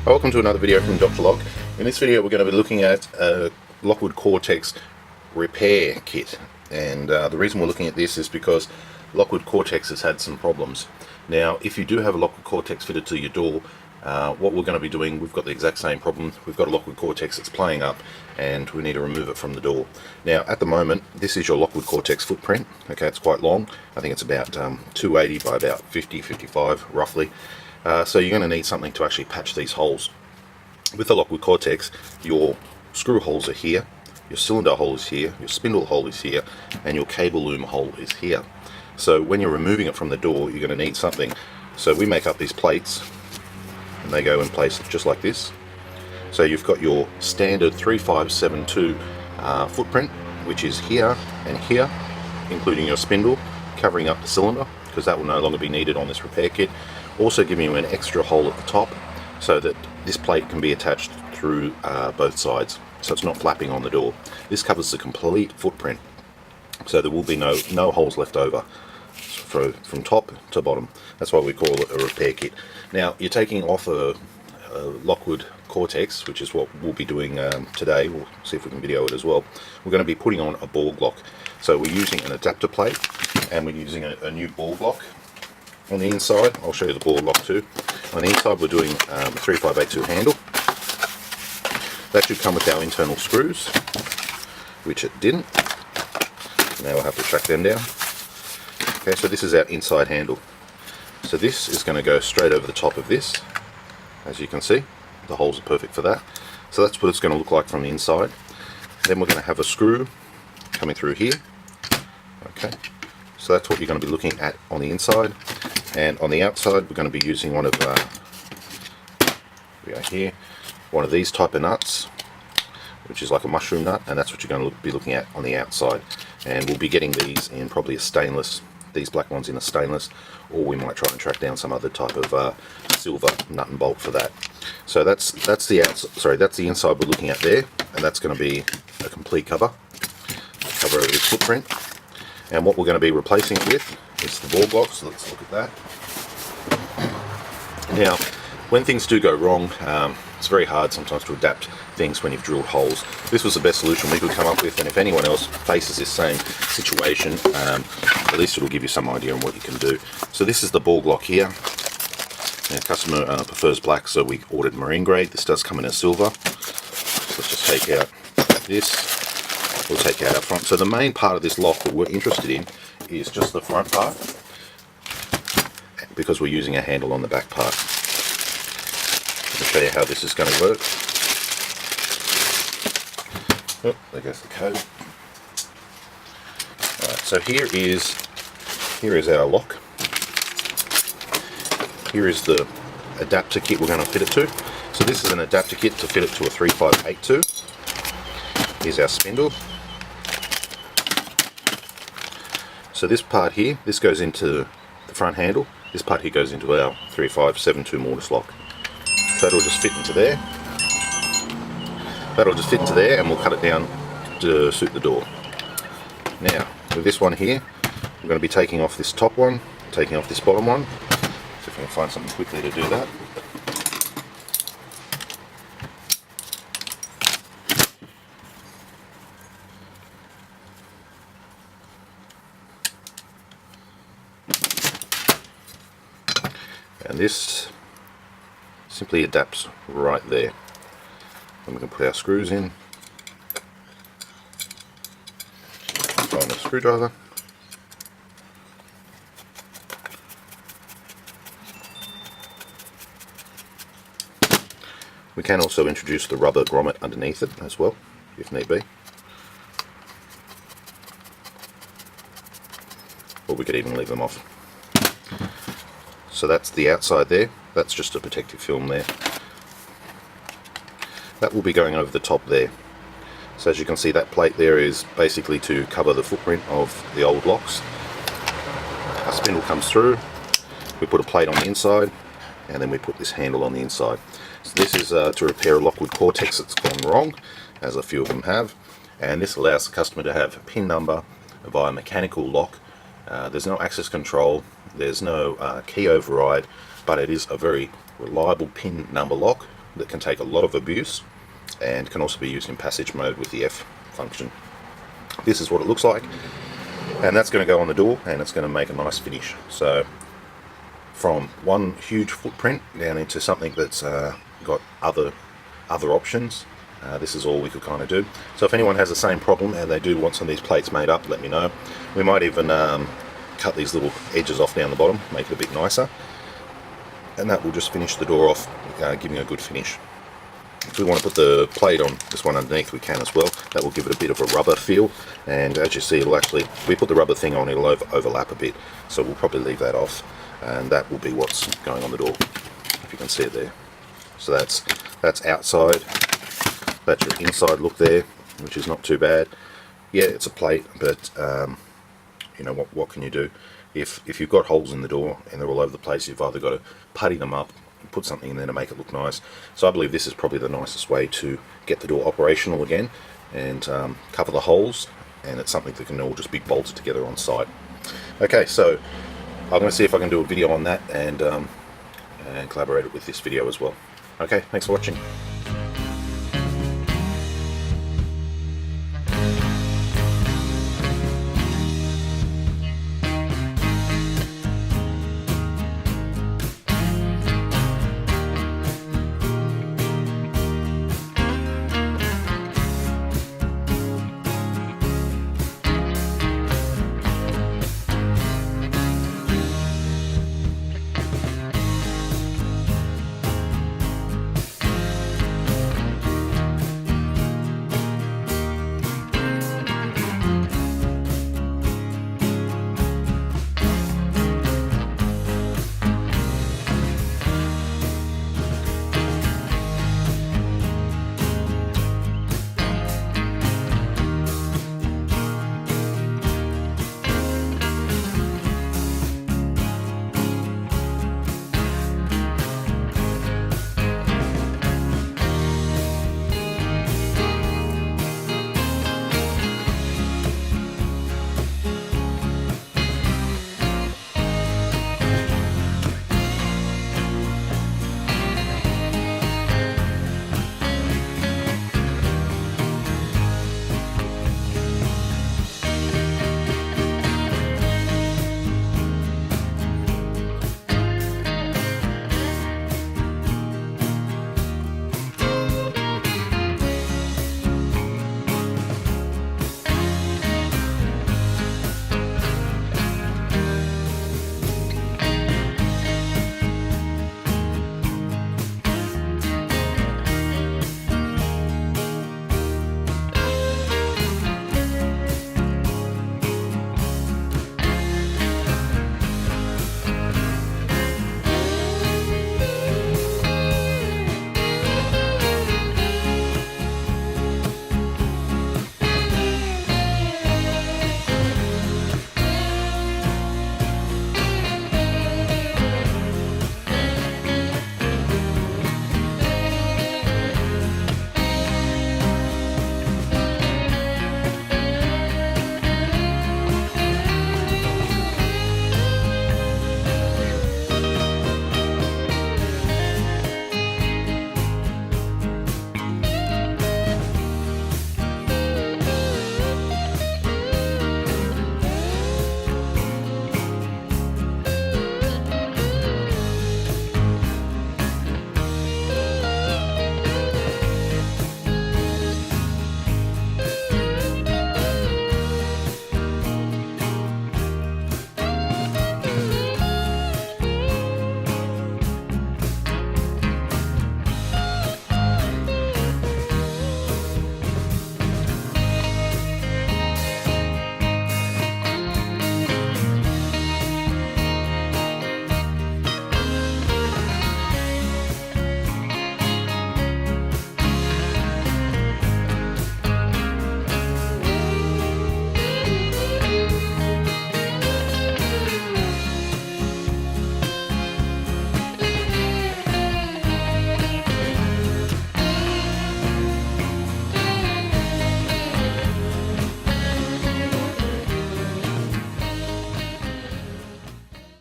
Welcome to another video from Dr. Lock. In this video we're going to be looking at a Lockwood Cortex repair kit, and the reason we're looking at this is because Lockwood Cortex has had some problems. Now if you do have a Lockwood Cortex fitted to your door, what we're going to be doing, we've got the exact same problem. We've got a Lockwood Cortex that's playing up and we need to remove it from the door. Now at the moment this is your Lockwood Cortex footprint. Okay, it's quite long. I think it's about 280 by about 50-55 roughly. So you're going to need something to actually patch these holes. With the Lockwood Cortex, your screw holes are here, your cylinder hole is here, your spindle hole is here, and your cable loom hole is here. So when you're removing it from the door, you're going to need something. So we make up these plates, and they go in place just like this. So you've got your standard 3572 footprint, which is here and here, including your spindle, covering up the cylinder, because that will no longer be needed on this repair kit. Also giving you an extra hole at the top so that this plate can be attached through both sides, so it's not flapping on the door. This covers the complete footprint, so there will be no holes left over from top to bottom. That's why we call it a repair kit. Now you're taking off a Lockwood Cortex, which is what we'll be doing today. We'll see if we can video it as well. We're going to be putting on a Borg lock. So we're using an adapter plate, and we're using a new Borg lock. On the inside, I'll show you the Borg lock too. On the inside we're doing a 3582 handle. That should come with our internal screws, which it didn't. Now we'll have to track them down. Okay, so this is our inside handle. So this is going to go straight over the top of this. As you can see, the holes are perfect for that. So that's what it's going to look like from the inside. Then we're going to have a screw coming through here. Okay, so that's what you're going to be looking at on the inside. And on the outside we're going to be using one of one of these type of nuts, which is like a mushroom nut, and that's what you're going to be looking at on the outside. And we'll be getting these in probably a stainless, these black ones in a stainless, or we might try and track down some other type of silver nut and bolt for that. So that's the inside we're looking at there, and that's going to be a complete cover over this footprint. And what we're going to be replacing it with is the Borg lock, so let's look at that. Now, when things do go wrong, it's very hard sometimes to adapt things when you've drilled holes. This was the best solution we could come up with, and if anyone else faces this same situation, at least it'll give you some idea on what you can do. So this is the Borg lock here. Our customer prefers black, so we ordered marine grade. This does come in a silver. So let's just take out this. We'll take out up front. So the main part of this lock that we're interested in is just the front part, because we're using a handle on the back part. I'll show you how this is going to work. Oh, there goes the code. Alright, so here is our lock. Here is the adapter kit we're going to fit it to. So this is an adapter kit to fit it to a 3582. Here's our spindle. So this part here, this goes into the front handle. This part here goes into our 3572 mortise lock. So that'll just fit into there. That'll just fit into there, and we'll cut it down to suit the door. Now, with this one here, we're going to be taking off this top one, taking off this bottom one. See if I can find something quickly to do that. And this simply adapts right there. And we can put our screws in. Find a screwdriver. We can also introduce the rubber grommet underneath it as well, if need be. Or we could even leave them off. So that's the outside there. That's just a protective film there. That will be going over the top there. So as you can see, that plate there is basically to cover the footprint of the old locks. Our spindle comes through, we put a plate on the inside, and then we put this handle on the inside. So this is to repair a Lockwood Cortex that's gone wrong, as a few of them have, and this allows the customer to have a PIN number via mechanical lock. There's no access control, there's no key override, but it is a very reliable PIN number lock that can take a lot of abuse and can also be used in passage mode with the F function. This is what it looks like, and that's going to go on the door, and it's going to make a nice finish. So from one huge footprint down into something that's got other options, this is all we could kind of do. So if anyone has the same problem and they do want some of these plates made up, let me know. We might even cut these little edges off down the bottom, make it a bit nicer, and that will just finish the door off, giving a good finish. If we want to put the plate on this one underneath, we can as well. That will give it a bit of a rubber feel, and as you see, it'll actually, if we put the rubber thing on, it'll overlap a bit, so we'll probably leave that off, and that will be what's going on the door, if you can see it there. So that's outside. That's your inside look there, which is not too bad. Yeah, it's a plate, but you know what can you do? If you've got holes in the door and they're all over the place, you've either got to putty them up, put something in there to make it look nice. So I believe this is probably the nicest way to get the door operational again and cover the holes, and it's something that can all just be bolted together on site. Okay, so I'm going to see if I can do a video on that and collaborate it with this video as well. Okay, thanks for watching.